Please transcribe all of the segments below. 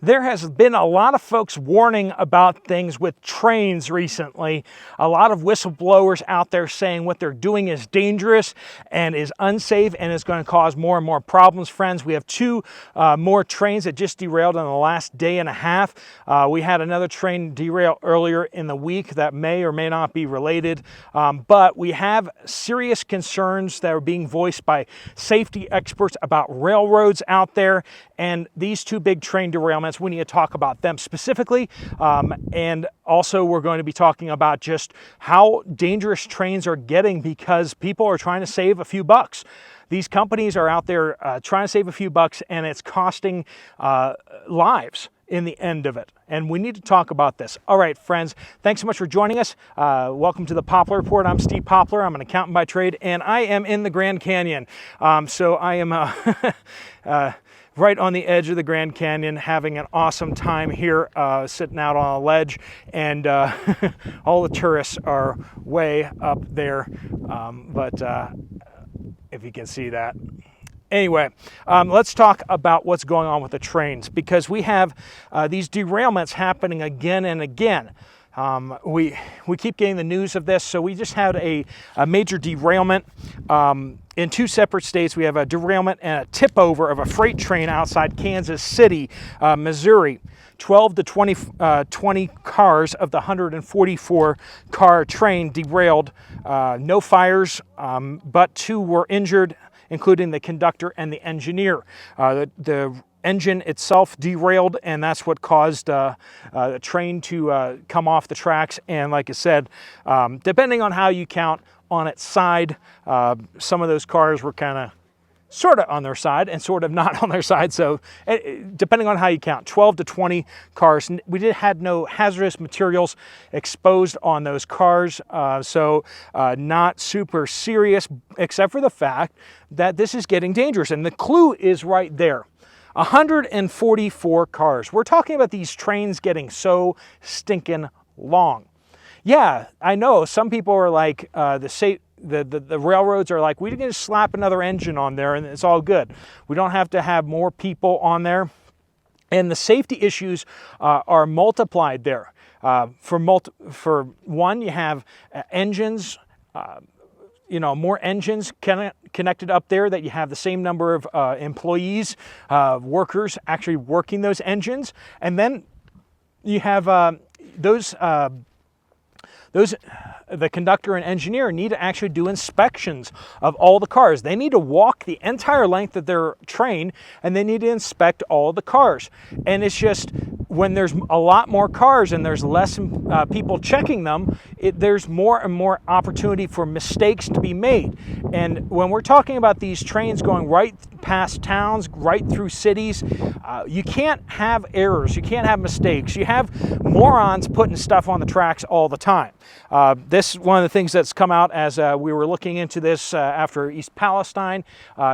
There has been a lot of folks warning about things with trains recently. A lot of whistleblowers out there saying what they're doing is dangerous and is unsafe and is going to cause more and more problems, friends. We have two more trains that just derailed in the last day and a half. We had another train derail earlier in the week that may or may not be related, but we have serious concerns that are being voiced by safety experts about railroads out there, and these two big train derailments, we need to talk about them specifically, and also we're going to be talking about just how dangerous trains are getting because people are trying to save a few bucks. These companies are out there trying to save a few bucks, and it's costing lives in the end of it. And we need to talk about this. All right, friends, thanks so much for joining us. Welcome to the Poplar Report. I'm Steve Poplar. I'm an accountant by trade, and I am in the Grand Canyon. So I am right on the edge of the Grand Canyon, having an awesome time here, sitting out on a ledge, and all the tourists are way up there, but if you can see that. Anyway, let's talk about what's going on with the trains, because we have these derailments happening again and again. We keep getting the news of this, so we just had a major derailment in two separate states. We have a derailment and a tip over of a freight train outside Kansas City, Missouri. 12 to 20 cars of the 144 car train derailed. No fires, but two were injured, including the conductor and the engineer. The engine itself derailed, and that's what caused the train to come off the tracks. And like I said, depending on how you count on its side, some of those cars were kind of sort of on their side and sort of not on their side. So depending on how you count, 12 to 20 cars. We had no hazardous materials exposed on those cars, so not super serious, except for the fact that this is getting dangerous. And the clue is right there. 144 cars. We're talking about these trains getting so stinking long. Yeah, I know some people are like, the railroads are like, we can just slap another engine on there and it's all good. We don't have to have more people on there. And the safety issues are multiplied there. For one, you have engines, more engines connected up there, that you have the same number of employees, workers actually working those engines. And then you have the conductor and engineer need to actually do inspections of all the cars. They need to walk the entire length of their train, and they need to inspect all the cars. And it's just, when there's a lot more cars and there's less people checking them, there's more and more opportunity for mistakes to be made. And when we're talking about these trains going right past towns, right through cities, you can't have errors, you can't have mistakes. You have morons putting stuff on the tracks all the time. This is one of the things that's come out as we were looking into this after East Palestine,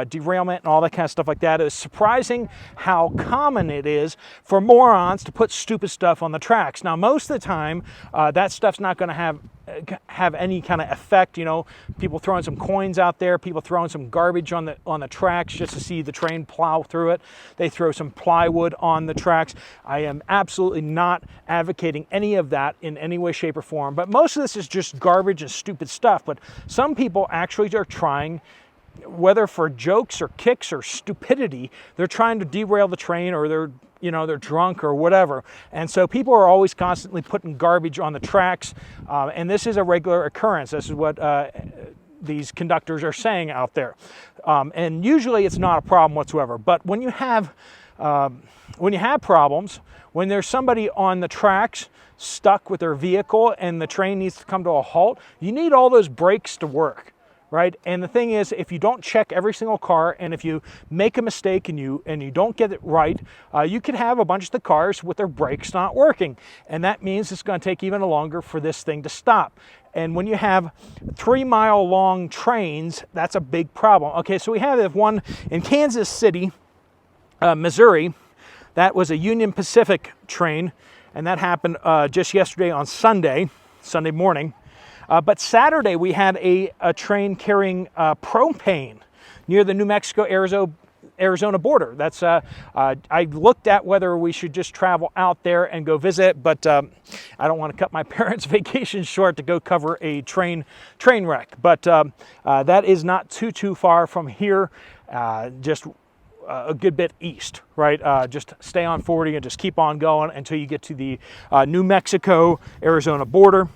derailment and all that kind of stuff like that. It's surprising how common it is for morons to put stupid stuff on the tracks. Now, most of the time, that stuff's not going to have any kind of effect. People throwing some coins out there, people throwing some garbage on the tracks just to see the train plow through it. They throw some plywood on the tracks. I am absolutely not advocating any of that in any way, shape, or form, but most of this is just garbage and stupid stuff. But some people actually are trying, whether for jokes or kicks or stupidity, they're trying to derail the train, or they're drunk or whatever. And so people are always constantly putting garbage on the tracks, and this is a regular occurrence. This is what these conductors are saying out there. And usually it's not a problem whatsoever. But when you have problems, when there's somebody on the tracks stuck with their vehicle and the train needs to come to a halt, you need all those brakes to work. Right? And the thing is, if you don't check every single car, and if you make a mistake and you don't get it right, you could have a bunch of the cars with their brakes not working. And that means it's going to take even longer for this thing to stop. And when you have 3-mile-long trains, that's a big problem. Okay, so we have one in Kansas City, Missouri. That was a Union Pacific train, and that happened just yesterday on Sunday morning. But Saturday, we had a train carrying propane near the New Mexico, Arizona border. That's I looked at whether we should just travel out there and go visit, but I don't want to cut my parents' vacation short to go cover a train wreck. But that is not too far from here, just a good bit east, right? Just stay on 40 and just keep on going until you get to the New Mexico-Arizona border.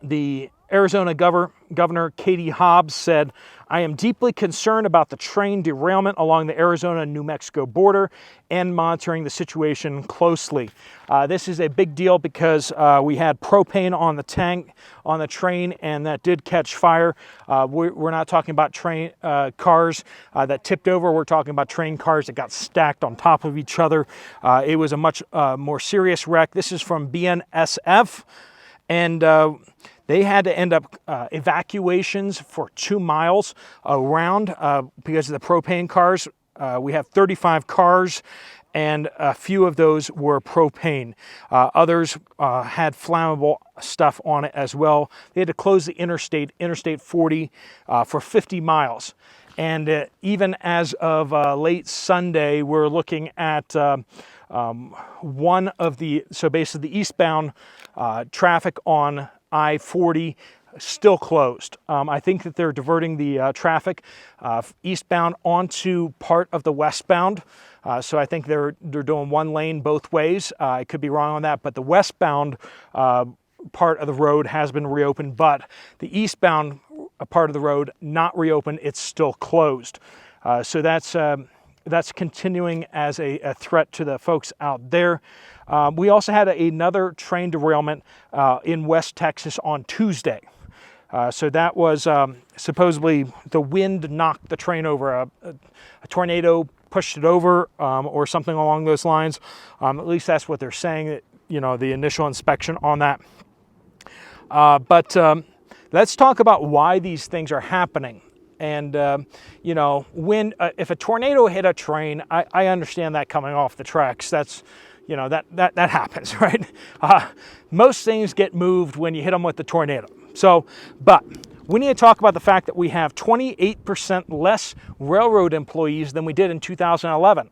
The Arizona Governor Katie Hobbs said, "I am deeply concerned about the train derailment along the Arizona-New Mexico border and monitoring the situation closely." This is a big deal because we had propane on the tank on the train, and that did catch fire. We're not talking about train cars that tipped over. We're talking about train cars that got stacked on top of each other. It was a much more serious wreck. This is from BNSF, and they had to end up evacuations for 2 miles around because of the propane cars. We have 35 cars, and a few of those were propane. Others had flammable stuff on it as well. They had to close the Interstate 40, for 50 miles. And even as of late Sunday, we're looking at one of the, so basically the eastbound traffic on I-40 still closed. I think that they're diverting the traffic eastbound onto part of the westbound. So I think they're doing one lane both ways. I could be wrong on that, but the westbound part of the road has been reopened, but the eastbound part of the road not reopened. It's still closed. So that's continuing as a threat to the folks out there. We also had another train derailment in West Texas on Tuesday. So that was supposedly the wind knocked the train over. A tornado pushed it over or something along those lines. At least that's what they're saying, you know, the initial inspection on that. But let's talk about why these things are happening. And, you know, when if a tornado hit a train, I understand that coming off the tracks. That's, you know, that happens, right? Most things get moved when you hit them with the tornado. So, but we need to talk about the fact that we have 28% less railroad employees than we did in 2011.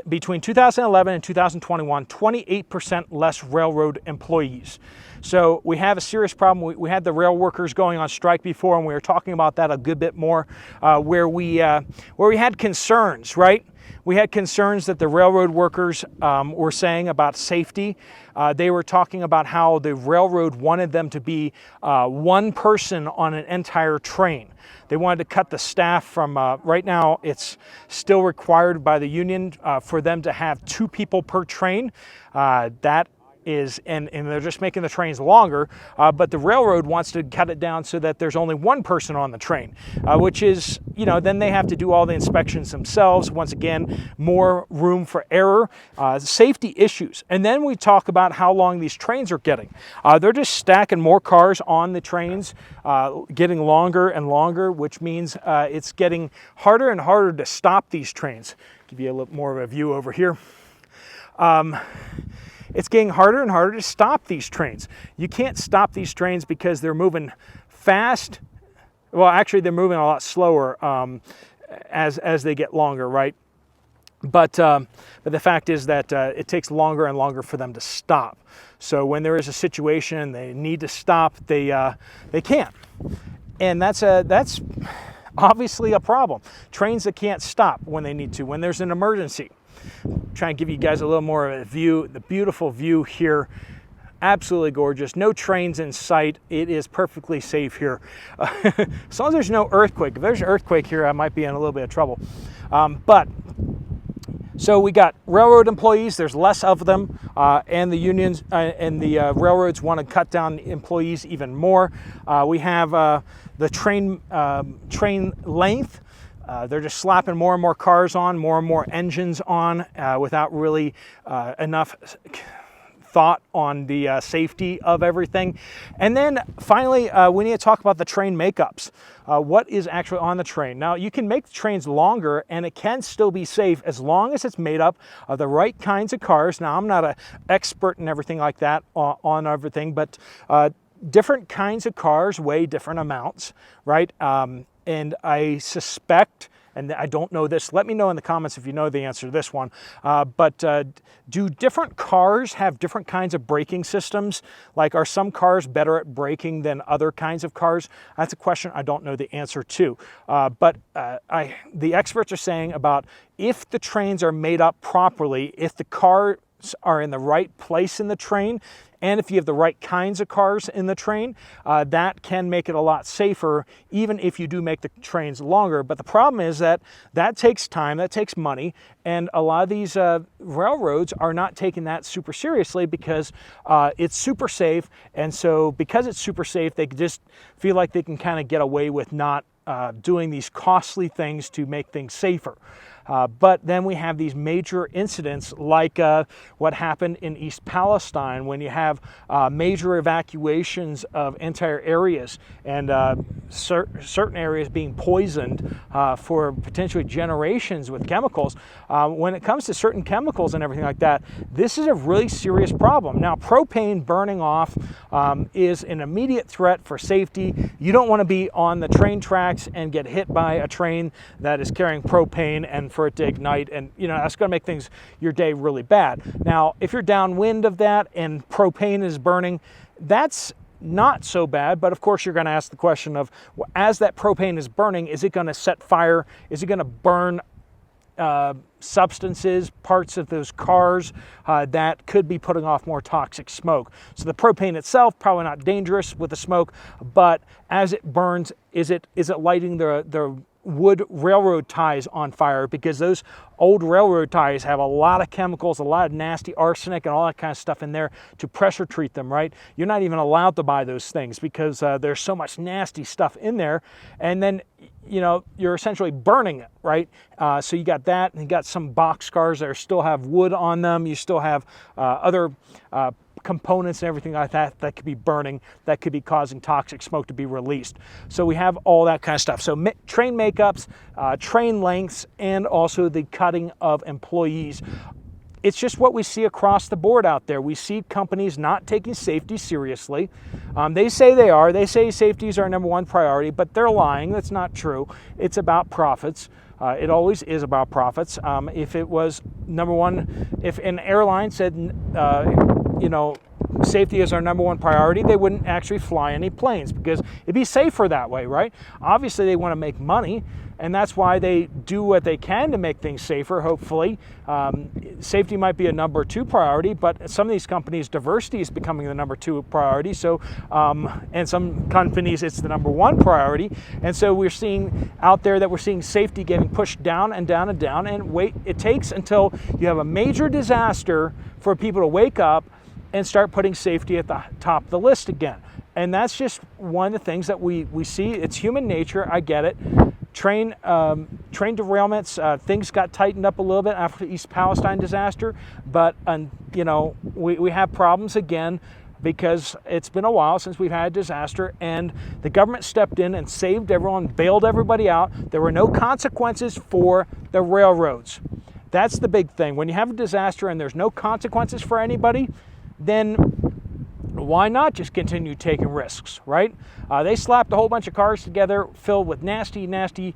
Between 2011 and 2021, 28% less railroad employees. So we have a serious problem. We had the rail workers going on strike before, and we were talking about that a good bit more, where we had concerns, right? We had concerns that the railroad workers were saying about safety. They were talking about how the railroad wanted them to be one person on an entire train. They wanted to cut the staff from, right now it's still required by the union for them to have 2 people per train. That is, and they're just making the trains longer, but the railroad wants to cut it down so that there's only 1 person on the train, which is, you know, then they have to do all the inspections themselves. Once again, more room for error, safety issues. And then we talk about how long these trains are getting. They're just stacking more cars on the trains, getting longer and longer, which means it's getting harder and harder to stop these trains. Give you a little more of a view over here. It's getting harder and harder to stop these trains. You can't stop these trains because they're moving fast. Well, actually, they're moving a lot slower as they get longer, right? But the fact is that it takes longer and longer for them to stop. So when there is a situation they need to stop, they can't, and that's obviously a problem. Trains that can't stop when they need to, when there's an emergency. Try and give you guys a little more of a view. The beautiful view here, absolutely gorgeous. No trains in sight. It is perfectly safe here. As long as there's no earthquake. If there's an earthquake here, I might be in a little bit of trouble. So we got railroad employees. There's less of them, and the unions and the railroads want to cut down employees even more. We have the train length. They're just slapping more and more cars on, more and more engines on, without really enough thought on the safety of everything. And then finally, we need to talk about the train makeups. What is actually on the train? Now, you can make the trains longer and it can still be safe as long as it's made up of the right kinds of cars. Now, I'm not an expert in everything like that on everything, but different kinds of cars weigh different amounts, right? And I suspect, and I don't know this, let me know in the comments if you know the answer to this one, but do different cars have different kinds of braking systems? Like, are some cars better at braking than other kinds of cars? That's a question I don't know the answer to. But the experts are saying about if the trains are made up properly, if the cars are in the right place in the train, and if you have the right kinds of cars in the train, that can make it a lot safer, even if you do make the trains longer. But the problem is that takes time, that takes money, and a lot of these railroads are not taking that super seriously because it's super safe. And so because it's super safe, they just feel like they can kind of get away with not doing these costly things to make things safer. But then we have these major incidents like what happened in East Palestine, when you have major evacuations of entire areas and certain areas being poisoned for potentially generations with chemicals. When it comes to certain chemicals and everything like that, this is a really serious problem. Now, propane burning off is an immediate threat for safety. You don't want to be on the train tracks and get hit by a train that is carrying propane and for it to ignite, and that's going to make your day really bad. Now, if you're downwind of that and propane is burning, that's not so bad, but of course you're going to ask the question of, as that propane is burning, is it going to set fire? Is it going to burn substances, parts of those cars that could be putting off more toxic smoke? So the propane itself, probably not dangerous with the smoke, but as it burns, is it lighting the wood railroad ties on fire? Because those old railroad ties have a lot of chemicals, a lot of nasty arsenic and all that kind of stuff in there to pressure treat them, right? You're not even allowed to buy those things because there's so much nasty stuff in there. And then, you're essentially burning it, right? So you got that, and you got some boxcars that still have wood on them. You still have other components and everything like that could be burning, that could be causing toxic smoke to be released. So we have all that kind of stuff. So train makeups, train lengths, and also the cutting of employees. It's just what we see across the board out there. We see companies not taking safety seriously. They say they are. They say safety is our number one priority, but they're lying. That's not true. It's about profits. It always is about profits. If it was number one, if an airline said, safety is our number one priority, they wouldn't actually fly any planes because it'd be safer that way, right? Obviously, they want to make money, and that's why they do what they can to make things safer, hopefully. Safety might be a number two priority, but some of these companies, diversity is becoming the number two priority. So, and some companies, it's the number one priority. And so we're seeing out there that we're seeing safety getting pushed down and down and down. And it takes until you have a major disaster for people to wake up and start putting safety at the top of the list again. And that's just one of the things that we see. It's human nature, I get it. Train derailments, things got tightened up a little bit after the East Palestine disaster, but we have problems again because it's been a while since we've had a disaster, and the government stepped in and saved everyone, bailed everybody out. There were no consequences for the railroads. That's the big thing. When you have a disaster and there's no consequences for anybody, then why not just continue taking risks, right? They slapped a whole bunch of cars together filled with nasty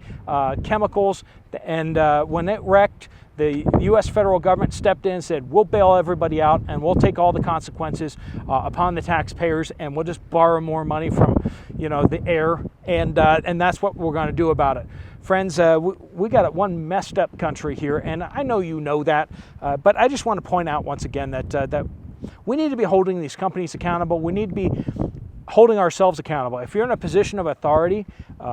chemicals, and when it wrecked, the U.S. federal government stepped in and said, we'll bail everybody out and we'll take all the consequences upon the taxpayers, and we'll just borrow more money from the air, and that's what we're going to do about it. Friends, we got one messed up country here, and I know you know that, but I just want to point out once again that we need to be holding these companies accountable. We need to be holding ourselves accountable. If you're in a position of authority,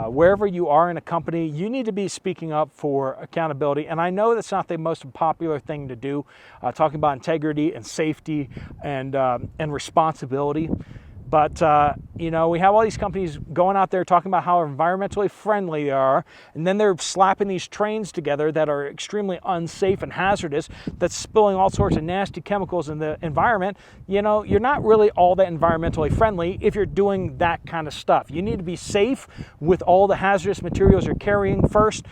wherever you are in a company, you need to be speaking up for accountability. And I know that's not the most popular thing to do, talking about integrity and safety and responsibility. But, we have all these companies going out there talking about how environmentally friendly they are, and then they're slapping these trains together that are extremely unsafe and hazardous, that's spilling all sorts of nasty chemicals in the environment. You're not really all that environmentally friendly if you're doing that kind of stuff. You need to be safe with all the hazardous materials you're carrying first,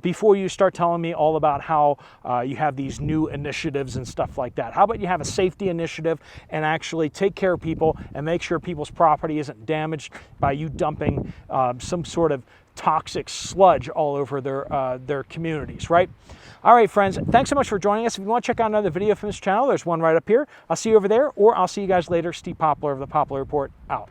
before you start telling me all about how you have these new initiatives and stuff like that. How about you have a safety initiative and actually take care of people and make sure people's property isn't damaged by you dumping some sort of toxic sludge all over their communities, right? All right, friends, thanks so much for joining us. If you want to check out another video from this channel, there's one right up here. I'll see you over there, or I'll see you guys later. Steve Poplar of the Poplar Report, out.